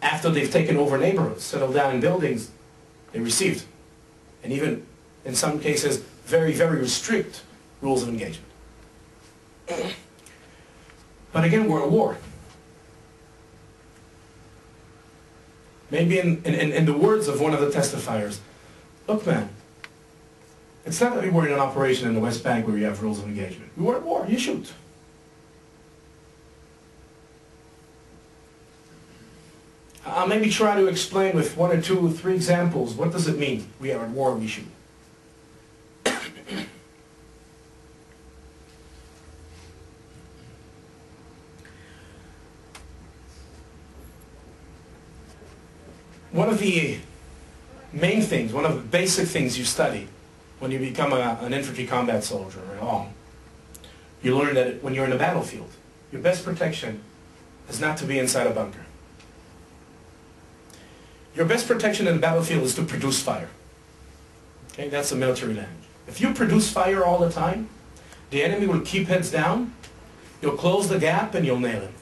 after they've taken over neighborhoods, settled down in buildings, they received, and even in some cases, very, very strict rules of engagement. But again, we're at war. Maybe in the words of one of the testifiers, look, man, it's not that we were in an operation in the West Bank where we have rules of engagement. We were at war. You shoot. I'll maybe try to explain with 1 or 2 or 3 examples. What does it mean? We are at war, we shoot. One of the main things, one of the basic things you study when you become an infantry combat soldier or at all, you learn that when you're in a battlefield, your best protection is not to be inside a bunker. Your best protection in the battlefield is to produce fire. Okay, that's the military language. If you produce fire all the time, the enemy will keep heads down, you'll close the gap and you'll nail him.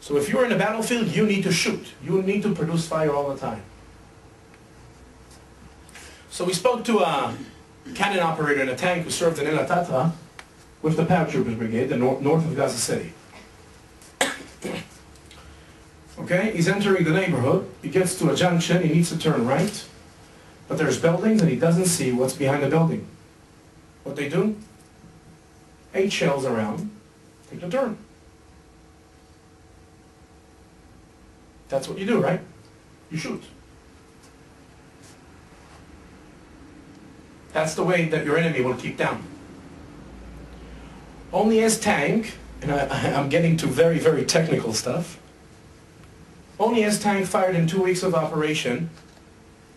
So if you're in a battlefield, you need to shoot. You need to produce fire all the time. So we spoke to a cannon operator in a tank who served in El Atatra with the paratroopers brigade, the north of Gaza City. Okay, he's entering the neighborhood. He gets to a junction. He needs to turn right. But there's buildings and he doesn't see what's behind the building. What they do? 8 shells around. Take the turn. That's what you do, right? You shoot. That's the way that your enemy will keep down. Only as tank, and I'm getting to very, very technical stuff, only as tank fired in 2 weeks of operation,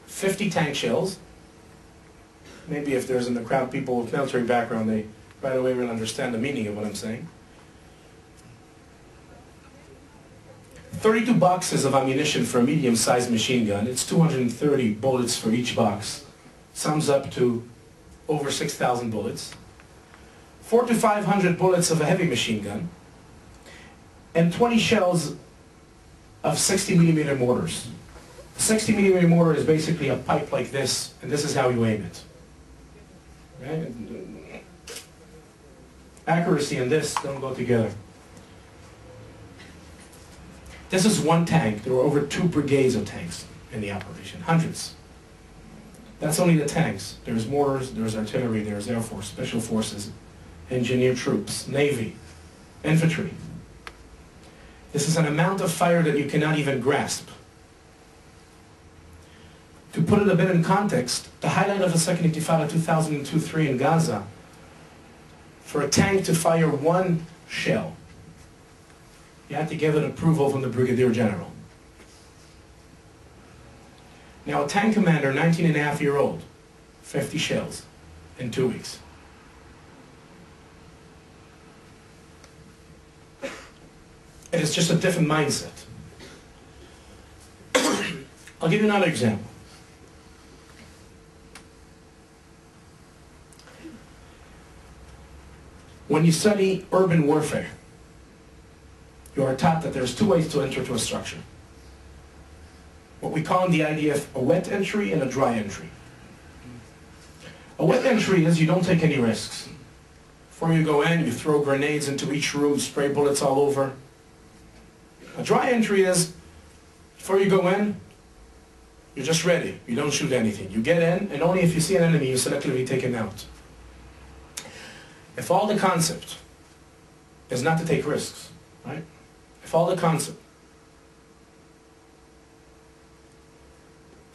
50 tank shells. Maybe if there's in the crowd people with military background, they right away will understand the meaning of what I'm saying. 32 boxes of ammunition for a medium-sized machine gun. It's 230 bullets for each box. Sums up to over 6,000 bullets. 400 to 500 bullets of a heavy machine gun. And 20 shells of 60 millimeter mortars. A 60 millimeter mortar is basically a pipe like this, and this is how you aim it. Right? Accuracy and this don't go together. This is one tank. There were over 2 brigades of tanks in the operation, hundreds. That's only the tanks. There's mortars, there's artillery, there's Air Force, Special Forces, engineer troops, Navy, infantry. This is an amount of fire that you cannot even grasp. To put it a bit in context, the highlight of the Second Intifada 2002-3 in Gaza, for a tank to fire 1 shell, you had to give an approval from the Brigadier General. Now a tank commander, 19-and-a-half-year-old, 50 shells in 2 weeks. It is just a different mindset. I'll give you another example. When you study urban warfare, you are taught that there's 2 ways to enter to a structure. What we call in the IDF a wet entry and a dry entry. A wet entry is you don't take any risks. Before you go in, you throw grenades into each room, spray bullets all over. A dry entry is, before you go in, you're just ready. You don't shoot anything. You get in, and only if you see an enemy, you selectively take him out. If all the concept is not to take risks, right? If all the concept.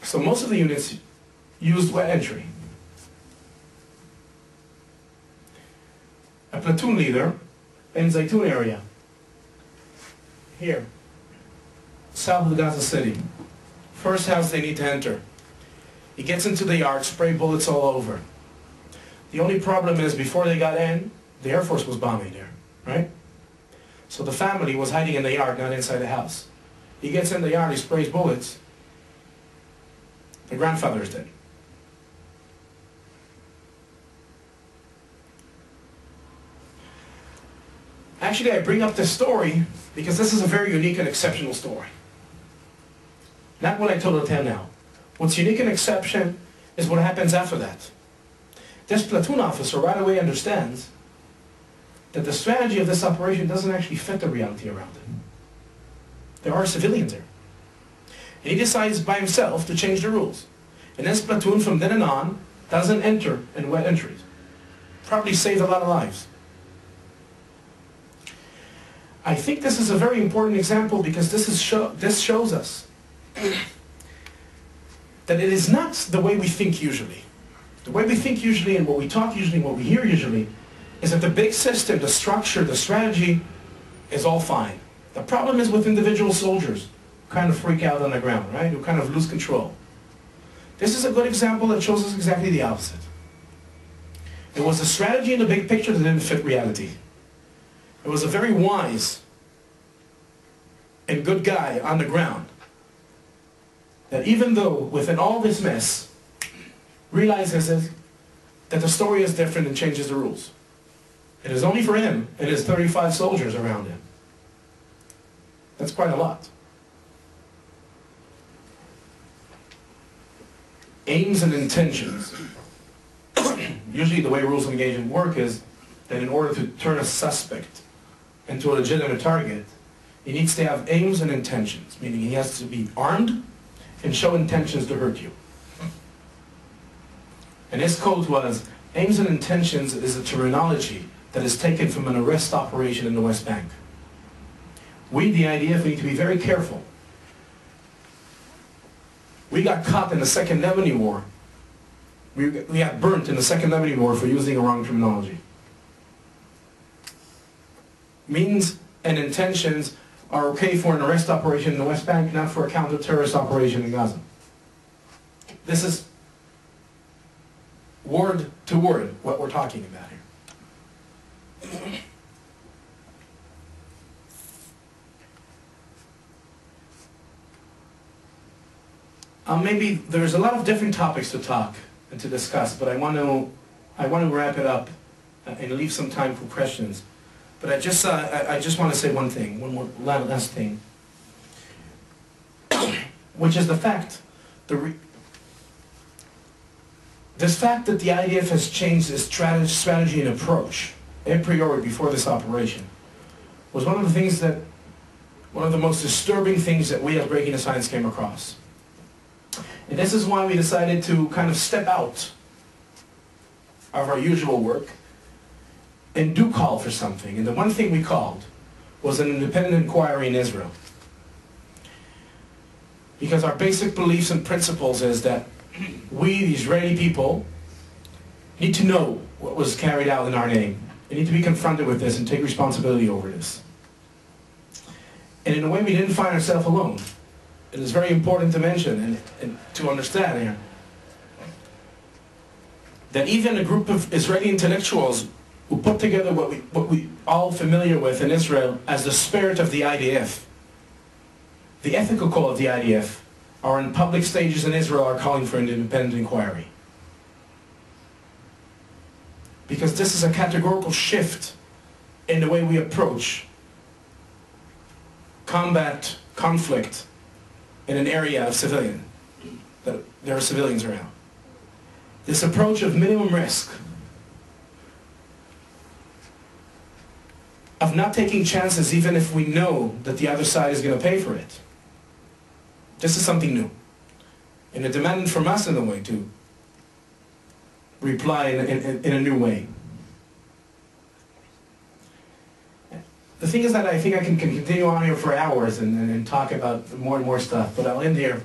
So most of the units used wet entry. A platoon leader in Zaytun area, here, south of Gaza City. First house they need to enter. He gets into the yard, spray bullets all over. The only problem is before they got in, the Air Force was bombing there, right? So the family was hiding in the yard, not inside the house. He gets in the yard, he sprays bullets. The grandfather is dead. Actually, I bring up this story because this is a very unique and exceptional story. Not what I told it now. What's unique and exception is what happens after that. This platoon officer right away understands that the strategy of this operation doesn't actually fit the reality around it. There are civilians there. And he decides by himself to change the rules. And this platoon from then on doesn't enter in wet entries. Probably saved a lot of lives. I think this is a very important example because this shows us that it is not the way we think usually. The way we think usually and what we talk usually and what we hear usually is that the big system, the structure, the strategy is all fine. The problem is with individual soldiers who kind of freak out on the ground, right? Who kind of lose control. This is a good example that shows us exactly the opposite. It was a strategy in the big picture that didn't fit reality. It was a very wise and good guy on the ground that even though within all this mess, realizes that the story is different and changes the rules. It is only for him and his 35 soldiers around him. That's quite a lot. Aims and intentions. Usually the way rules of engagement work is that in order to turn a suspect into a legitimate target, he needs to have aims and intentions, meaning he has to be armed and show intentions to hurt you. And his code was, aims and intentions is a terminology that is taken from an arrest operation in the West Bank. We, the IDF, need to be very careful. We got caught in the Second Lebanese War. We got burnt in the Second Lebanese War for using a wrong terminology. Means and intentions are okay for an arrest operation in the West Bank, not for a counter-terrorist operation in Gaza. This is word to word what we're talking about here. Maybe there's a lot of different topics to talk and to discuss, but I want to wrap it up and leave some time for questions. But I just want to say one thing, one more last thing, which is the fact, this fact that the IDF has changed its strategy and approach a priori before this operation was one of the most disturbing things that we as Breaking the Science came across. And this is why we decided to kind of step out of our usual work and do call for something. And the one thing we called was an independent inquiry in Israel. Because our basic beliefs and principles is that we, the Israeli people, need to know what was carried out in our name. We need to be confronted with this and take responsibility over this. And in a way, we didn't find ourselves alone. It is very important to mention and to understand here that even a group of Israeli intellectuals who put together what we all familiar with in Israel as the spirit of the IDF, the ethical code of the IDF, are in public stages in Israel are calling for an independent inquiry. Because this is a categorical shift in the way we approach combat, conflict in an area of civilian, that there are civilians around. This approach of minimum risk, of not taking chances even if we know that the other side is going to pay for it. This is something new. And it demanded from us in a way to reply in a new way. The thing is that I think I can continue on here for hours and talk about more and more stuff, but I'll end here.